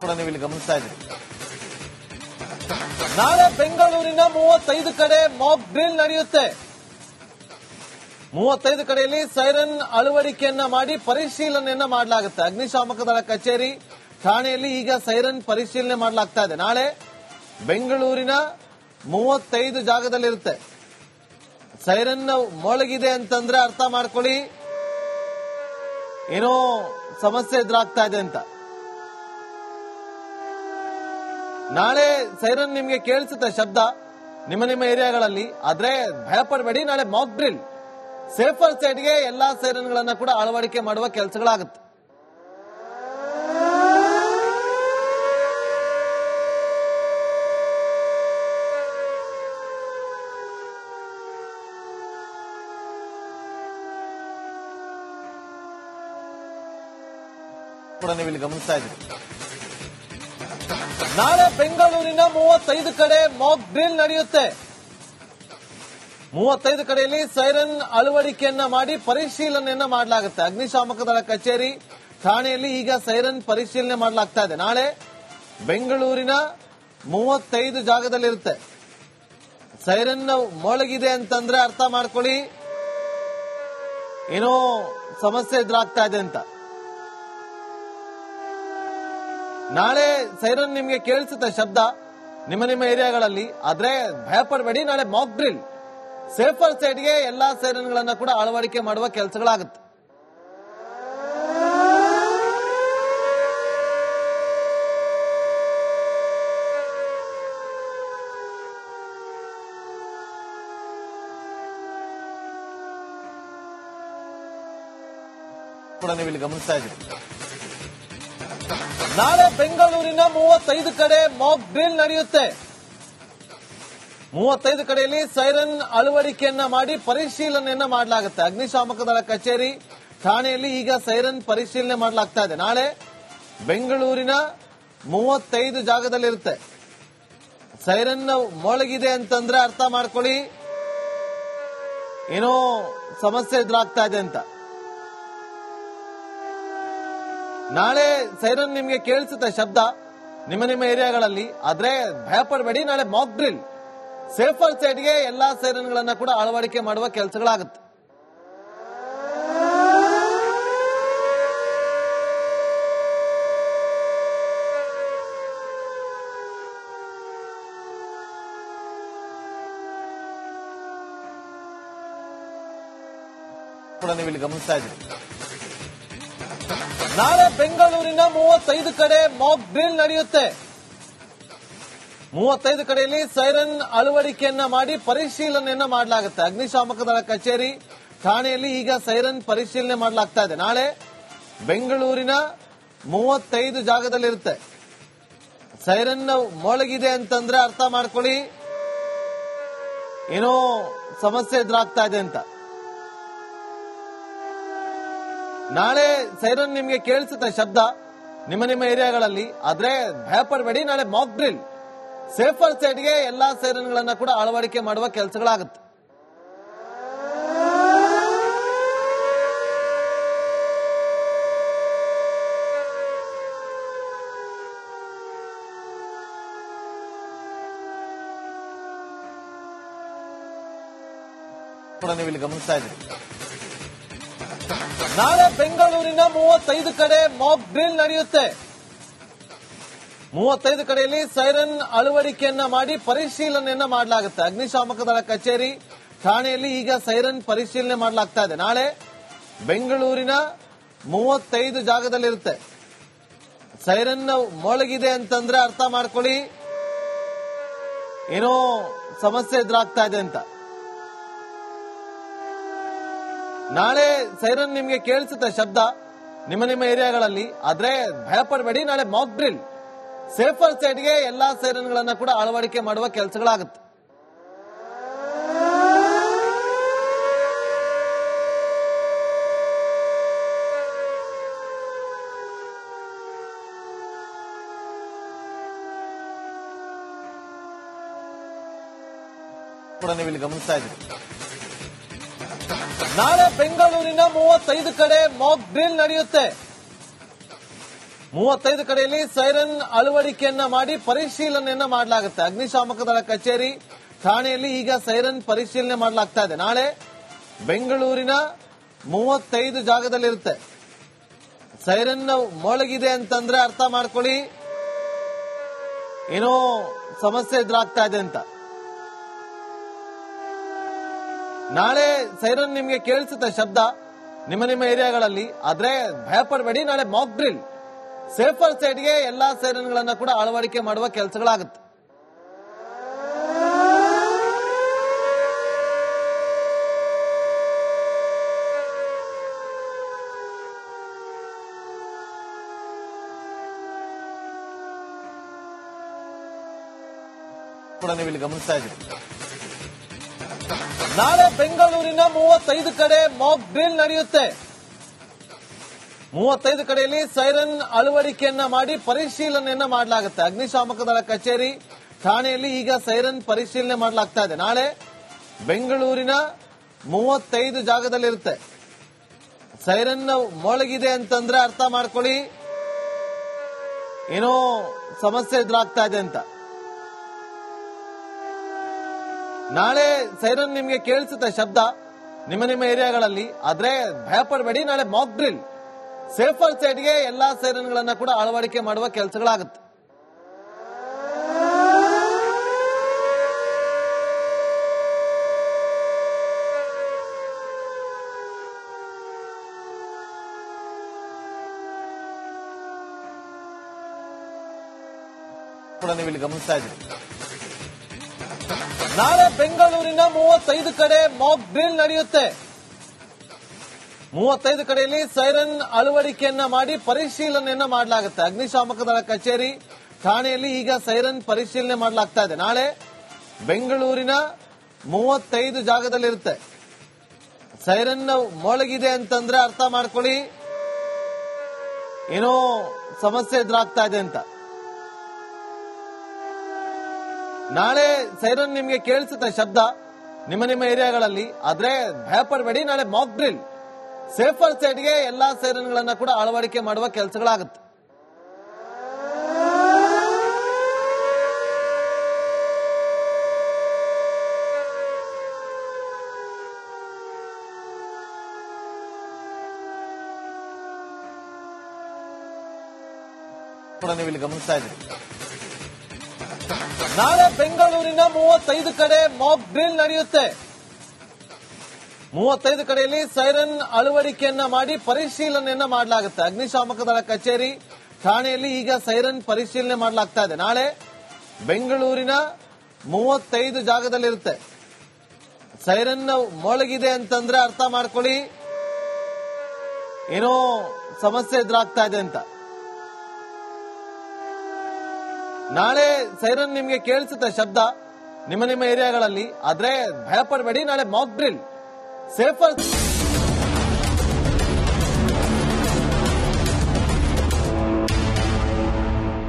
ಕೂಡ ನೀವು ಇಲ್ಲಿ ಗಮನಿಸ್ತಾ ಇದ್ದೀರಿ. ನಾಳೆ ಬೆಂಗಳೂರಿನ 35 ಕಡೆ ಮಾಕ್ ಡ್ರಿಲ್ ನಡೆಯುತ್ತೆ. 35 ಕಡೆಯಲ್ಲಿ ಸೈರನ್ ಅಳವಡಿಕೆಯನ್ನ ಮಾಡಿ ಪರಿಶೀಲನೆಯನ್ನ ಮಾಡಲಾಗುತ್ತೆ. ಅಗ್ನಿಶಾಮಕ ದಳ ಕಚೇರಿ ಠಾಣೆಯಲ್ಲಿ ಈಗ ಸೈರನ್ ಪರಿಶೀಲನೆ ಮಾಡಲಾಗ್ತಾ ಇದೆ. ನಾಳೆ ಬೆಂಗಳೂರಿನ 35 ಜಾಗದಲ್ಲಿರುತ್ತೆ. ಸೈರನ್ ಮೊಳಗಿದೆ ಅಂತಂದ್ರೆ ಅರ್ಥ ಮಾಡ್ಕೊಳ್ಳಿ, ಏನೋ ಸಮಸ್ಯೆ ಎದುರಾಗ್ತಾ ಇದೆ ಅಂತ. ನಾಳೆ ಸೈರನ್ ನಿಮ್ಗೆ ಕೇಳಿಸುತ್ತೆ ಶಬ್ದ ನಿಮ್ಮ ಏರಿಯಾಗಳಲ್ಲಿ, ಆದ್ರೆ ಭಯಪಡಬೇಡಿ. ನಾಳೆ ಮಾಕ್ ಡ್ರಿಲ್ ಸೇಫರ್ ಸೈಡ್ಗೆ ಎಲ್ಲಾ ಸೈರನ್ಗಳನ್ನ ಕೂಡ ಅಳವಡಿಕೆ ಮಾಡುವ ಕೆಲಸಗಳಾಗುತ್ತೆ. ಕೂಡ ನೀವು ಇಲ್ಲಿ ಗಮನಿಸ್ತಾ ಇದ್ದೀರಿ. ನಾಳೆ ಬೆಂಗಳೂರಿನ 35 ಕಡೆ ಮಾಕ್ ಡ್ರಿಲ್ ನಡೆಯುತ್ತೆ. 35 ಕಡೆಯಲ್ಲಿ ಸೈರನ್ ಅಳವಡಿಕೆಯನ್ನ ಮಾಡಿ ಪರಿಶೀಲನೆಯನ್ನ ಮಾಡಲಾಗುತ್ತೆ. ಅಗ್ನಿಶಾಮಕ ದಳ ಕಚೇರಿ ಠಾಣೆಯಲ್ಲಿ ಈಗ ಸೈರನ್ ಪರಿಶೀಲನೆ ಮಾಡಲಾಗ್ತಾ ಇದೆ. ನಾಳೆ ಬೆಂಗಳೂರಿನ 35 ಜಾಗದಲ್ಲಿರುತ್ತೆ. ಸೈರನ್ ಮೊಳಗಿದೆ ಅಂತಂದ್ರೆ ಅರ್ಥ ಮಾಡ್ಕೊಳ್ಳಿ, ಏನೋ ಸಮಸ್ಯೆ ಎದುರಾಗ್ತಾ ಇದೆ ಅಂತ. ನಾಳೆ ಸೈರನ್ ನಿಮ್ಗೆ ಕೇಳಿಸುತ್ತೆ ಶಬ್ದ ನಿಮ್ಮ ಏರಿಯಾಗಳಲ್ಲಿ, ಆದ್ರೆ ಭಯಪಡಬೇಡಿ. ನಾಳೆ ಮಾಕ್ ಡ್ರಿಲ್ ಸೇಫರ್ ಸೈಡ್ಗೆ ಎಲ್ಲಾ ಸೈರನ್ಗಳನ್ನ ಕೂಡ ಅಳವಡಿಕೆ ಮಾಡುವ ಕೆಲಸಗಳಾಗುತ್ತೆ. ಕೂಡ ನೀವು ಇಲ್ಲಿ ಗಮನಿಸ್ತಾ ಇದ್ದೀರಿ. ನಾಳೆ ಬೆಂಗಳೂರಿನ 35 ಕಡೆ ಮಾಕ್ ಡ್ರಿಲ್ ನಡೆಯುತ್ತೆ. 35 ಕಡೆಯಲ್ಲಿ ಸೈರನ್ ಅಳವಡಿಕೆಯನ್ನ ಮಾಡಿ ಪರಿಶೀಲನೆಯನ್ನ ಮಾಡಲಾಗುತ್ತೆ. ಅಗ್ನಿಶಾಮಕ ದಳ ಕಚೇರಿ ಠಾಣೆಯಲ್ಲಿ ಈಗ ಸೈರನ್ ಪರಿಶೀಲನೆ ಮಾಡಲಾಗ್ತಾ ಇದೆ. ನಾಳೆ ಬೆಂಗಳೂರಿನ 35 ಜಾಗದಲ್ಲಿರುತ್ತೆ. ಸೈರನ್ ಮೊಳಗಿದೆ ಅಂತಂದ್ರೆ ಅರ್ಥ ಮಾಡ್ಕೊಳ್ಳಿ, ಏನೋ ಸಮಸ್ಯೆ ಎದುರಾಗ್ತಾ ಇದೆ ಅಂತ. ನಾಳೆ ಸೈರನ್ ನಿಮ್ಗೆ ಕೇಳಿಸುತ್ತೆ ಶಬ್ದ ನಿಮ್ಮ ಏರಿಯಾಗಳಲ್ಲಿ, ಆದ್ರೆ ಭಯಪಡಬೇಡಿ. ನಾಳೆ ಮಾಕ್ ಡ್ರಿಲ್ ಸೇಫರ್ ಸೈಡ್ಗೆ ಎಲ್ಲಾ ಸೈರನ್ಗಳನ್ನ ಕೂಡ ಅಳವಡಿಕೆ ಮಾಡುವ ಕೆಲಸಗಳಾಗುತ್ತೆ. ಕೂಡ ನೀವು ಇಲ್ಲಿ ಗಮನಿಸ್ತಾ ಇದ್ದೀರಿ. ನಾಳೆ ಬೆಂಗಳೂರಿನ 35 ಕಡೆ ಮಾಕ್ ಡ್ರಿಲ್ ನಡೆಯುತ್ತೆ. 35 ಕಡೆಯಲ್ಲಿ ಸೈರನ್ ಅಳವಡಿಕೆಯನ್ನ ಮಾಡಿ ಪರಿಶೀಲನೆಯನ್ನ ಮಾಡಲಾಗುತ್ತೆ. ಅಗ್ನಿಶಾಮಕ ದಳ ಕಚೇರಿ ಠಾಣೆಯಲ್ಲಿ ಈಗ ಸೈರನ್ ಪರಿಶೀಲನೆ ಮಾಡಲಾಗ್ತಾ ಇದೆ. ನಾಳೆ ಬೆಂಗಳೂರಿನ 35 ಜಾಗದಲ್ಲಿರುತ್ತೆ. ಸೈರನ್ ಮೊಳಗಿದೆ ಅಂತಂದ್ರೆ ಅರ್ಥ ಮಾಡ್ಕೊಳ್ಳಿ, ಏನೋ ಸಮಸ್ಯೆ ಎದುರಾಗ್ತಾ ಇದೆ ಅಂತ. ನಾಳೆ ಸೈರನ್ ನಿಮ್ಗೆ ಕೇಳಿಸುತ್ತೆ ಶಬ್ದ ನಿಮ್ಮ ಏರಿಯಾಗಳಲ್ಲಿ, ಆದ್ರೆ ಭಯಪಡಬೇಡಿ. ನಾಳೆ ಮಾಕ್ ಡ್ರಿಲ್ ಸೇಫರ್ ಸೈಡ್ಗೆ ಎಲ್ಲಾ ಸೈರನ್ಗಳನ್ನ ಕೂಡ ಅಳವಡಿಕೆ ಮಾಡುವ ಕೆಲಸಗಳಾಗುತ್ತೆ. ಕೂಡ ನೀವು ಇಲ್ಲಿ ಗಮನಿಸ್ತಾ ಇದ್ದೀರಿ. ನಾಳೆ ಬೆಂಗಳೂರಿನ 35 ಕಡೆ ಮಾಕ್ ಡ್ರಿಲ್ ನಡೆಯುತ್ತೆ. 35 ಕಡೆಯಲ್ಲಿ ಸೈರನ್ ಅಳವಡಿಕೆಯನ್ನ ಮಾಡಿ ಪರಿಶೀಲನೆಯನ್ನ ಮಾಡಲಾಗುತ್ತೆ. ಅಗ್ನಿಶಾಮಕ ದಳ ಕಚೇರಿ ಠಾಣೆಯಲ್ಲಿ ಈಗ ಸೈರನ್ ಪರಿಶೀಲನೆ ಮಾಡಲಾಗ್ತಾ ಇದೆ. ನಾಳೆ ಬೆಂಗಳೂರಿನ 35 ಜಾಗದಲ್ಲಿರುತ್ತೆ. ಸೈರನ್ ಮೊಳಗಿದೆ ಅಂತಂದ್ರೆ ಅರ್ಥ ಮಾಡ್ಕೊಳ್ಳಿ, ಏನೋ ಸಮಸ್ಯೆ ಎದುರಾಗ್ತಾ ಇದೆ ಅಂತ. ನಾಳೆ ಸೈರನ್ ನಿಮ್ಗೆ ಕೇಳಿಸುತ್ತೆ ಶಬ್ದ ನಿಮ್ಮ ಏರಿಯಾಗಳಲ್ಲಿ, ಆದ್ರೆ ಭಯಪಡಬೇಡಿ. ನಾಳೆ ಮಾಕ್ ಡ್ರಿಲ್ ಸೇಫರ್ ಸೈಡ್ಗೆ ಎಲ್ಲಾ ಸೈರನ್ಗಳನ್ನ ಕೂಡ ಅಳವಡಿಕೆ ಮಾಡುವ ಕೆಲಸಗಳಾಗುತ್ತೆ. ಕೂಡ ನೀವು ಇಲ್ಲಿ ಗಮನಿಸ್ತಾ ಇದ್ದೀರಿ. ನಾಳೆ ಬೆಂಗಳೂರಿನ 35 ಕಡೆ ಮಾಕ್ ಡ್ರಿಲ್ ನಡೆಯುತ್ತೆ. 35 ಕಡೆಯಲ್ಲಿ ಸೈರನ್ ಅಳವಡಿಕೆಯನ್ನ ಮಾಡಿ ಪರಿಶೀಲನೆಯನ್ನ ಮಾಡಲಾಗುತ್ತೆ. ಅಗ್ನಿಶಾಮಕ ದಳ ಕಚೇರಿ ಠಾಣೆಯಲ್ಲಿ ಈಗ ಸೈರನ್ ಪರಿಶೀಲನೆ ಮಾಡಲಾಗ್ತಾ ಇದೆ. ನಾಳೆ ಬೆಂಗಳೂರಿನ 35 ಜಾಗದಲ್ಲಿರುತ್ತೆ. ಸೈರನ್ ಮೊಳಗಿದೆ ಅಂತಂದ್ರೆ ಅರ್ಥ ಮಾಡ್ಕೊಳ್ಳಿ, ಏನೋ ಸಮಸ್ಯೆ ಎದುರಾಗ್ತಾ ಇದೆ ಅಂತ. ನಾಳೆ ಸೈರನ್ ನಿಮ್ಗೆ ಕೇಳಿಸುತ್ತೆ ಶಬ್ದ ನಿಮ್ಮ ಏರಿಯಾಗಳಲ್ಲಿ, ಆದ್ರೆ ಭಯಪಡಬೇಡಿ. ನಾಳೆ ಮಾಕ್ ಡ್ರಿಲ್ ಸೇಫರ್ ಸೈಡ್ಗೆ ಎಲ್ಲಾ ಸೈರನ್ಗಳನ್ನ ಕೂಡ ಅಳವಡಿಕೆ ಮಾಡುವ ಕೆಲಸಗಳಾಗುತ್ತೆ. ಕೂಡ ನೀವು ಇಲ್ಲಿ ಗಮನಿಸ್ತಾ ಇದ್ದೀರಿ. ನಾಳೆ ಬೆಂಗಳೂರಿನ 35 ಕಡೆ ಮಾಕ್ ಡ್ರಿಲ್ ನಡೆಯುತ್ತೆ. 35 ಕಡೆಯಲ್ಲಿ ಸೈರನ್ ಅಳವಡಿಕೆಯನ್ನ ಮಾಡಿ ಪರಿಶೀಲನೆಯನ್ನ ಮಾಡಲಾಗುತ್ತೆ. ಅಗ್ನಿಶಾಮಕ ದಳ ಕಚೇರಿ ಠಾಣೆಯಲ್ಲಿ ಈಗ ಸೈರನ್ ಪರಿಶೀಲನೆ ಮಾಡಲಾಗ್ತಾ ಇದೆ. ನಾಳೆ ಬೆಂಗಳೂರಿನ 35 ಜಾಗದಲ್ಲಿರುತ್ತೆ. ಸೈರನ್ ಮೊಳಗಿದೆ ಅಂತಂದ್ರೆ ಅರ್ಥ ಮಾಡ್ಕೊಳ್ಳಿ, ಏನೋ ಸಮಸ್ಯೆ ಎದುರಾಗ್ತಾ ಇದೆ ಅಂತ. ನಾಳೆ ಸೈರನ್ ನಿಮ್ಗೆ ಕೇಳಿಸುತ್ತೆ ಶಬ್ದ ನಿಮ್ಮ ಏರಿಯಾಗಳಲ್ಲಿ, ಆದ್ರೆ ಭಯಪಡಬೇಡಿ. ನಾಳೆ ಮಾಕ್ ಡ್ರಿಲ್ ಸೇಫರ್ ಸೈಡ್ಗೆ ಎಲ್ಲಾ ಸೈರನ್ಗಳನ್ನ ಕೂಡ ಅಳವಡಿಕೆ ಮಾಡುವ ಕೆಲಸಗಳಾಗುತ್ತೆ. ಕೂಡ ನೀವು ಇಲ್ಲಿ ಗಮನಿಸ್ತಾ ಇದ್ದೀರಿ. ನಾಳೆ ಬೆಂಗಳೂರಿನ 35 ಕಡೆ ಮಾಕ್ ಡ್ರಿಲ್ ನಡೆಯುತ್ತೆ. 35 ಕಡೆಯಲ್ಲಿ ಸೈರನ್ ಅಳವಡಿಕೆಯನ್ನ ಮಾಡಿ ಪರಿಶೀಲನೆಯನ್ನ ಮಾಡಲಾಗುತ್ತೆ. ಅಗ್ನಿಶಾಮಕ ದಳ ಕಚೇರಿ ಠಾಣೆಯಲ್ಲಿ ಈಗ ಸೈರನ್ ಪರಿಶೀಲನೆ ಮಾಡಲಾಗ್ತಾ ಇದೆ. ನಾಳೆ ಬೆಂಗಳೂರಿನ 35 ಜಾಗದಲ್ಲಿರುತ್ತೆ. ಸೈರನ್ ಮೊಳಗಿದೆ ಅಂತಂದ್ರೆ ಅರ್ಥ ಮಾಡ್ಕೊಳ್ಳಿ, ಏನೋ ಸಮಸ್ಯೆ ಎದುರಾಗ್ತಾ ಇದೆ ಅಂತ. ನಾಳೆ ಸೈರನ್ ನಿಮ್ಗೆ ಕೇಳಿಸುತ್ತೆ ಶಬ್ದ ನಿಮ್ಮ ಏರಿಯಾಗಳಲ್ಲಿ, ಆದ್ರೆ ಭಯಪಡಬೇಡಿ. ನಾಳೆ ಮಾಕ್ ಡ್ರಿಲ್ ಸೇಫರ್ ಸೈಡ್ಗೆ ಎಲ್ಲಾ ಸೈರನ್ಗಳನ್ನ ಕೂಡ ಅಳವಡಿಕೆ ಮಾಡುವ ಕೆಲಸಗಳಾಗುತ್ತೆ. ಕೂಡ ನೀವು ಇಲ್ಲಿ ಗಮನಿಸ್ತಾ ಇದ್ದೀರಿ. ನಾಳೆ ಬೆಂಗಳೂರಿನ 35 ಕಡೆ ಮಾಕ್ ಡ್ರಿಲ್ ನಡೆಯುತ್ತೆ. 35 ಕಡೆಯಲ್ಲಿ ಸೈರನ್ ಅಳವಡಿಕೆಯನ್ನ ಮಾಡಿ ಪರಿಶೀಲನೆಯನ್ನ ಮಾಡಲಾಗುತ್ತೆ. ಅಗ್ನಿಶಾಮಕ ದಳ ಕಚೇರಿ ಠಾಣೆಯಲ್ಲಿ ಈಗ ಸೈರನ್ ಪರಿಶೀಲನೆ ಮಾಡಲಾಗ್ತಾ ಇದೆ. ನಾಳೆ ಬೆಂಗಳೂರಿನ 35 ಜಾಗದಲ್ಲಿರುತ್ತೆ. ಸೈರನ್ ಮೊಳಗಿದೆ ಅಂತಂದ್ರೆ ಅರ್ಥ ಮಾಡ್ಕೊಳ್ಳಿ, ಏನೋ ಸಮಸ್ಯೆ ಎದುರಾಗ್ತಾ ಇದೆ ಅಂತ. ನಾಳೆ ಸೈರನ್ ನಿಮ್ಗೆ ಕೇಳಿಸುತ್ತೆ ಶಬ್ದ ನಿಮ್ಮ ಏರಿಯಾಗಳಲ್ಲಿ, ಆದ್ರೆ ಭಯಪಡಬೇಡಿ. ನಾಳೆ ಮಾಕ್ ಡ್ರಿಲ್ ಸೇಫರ್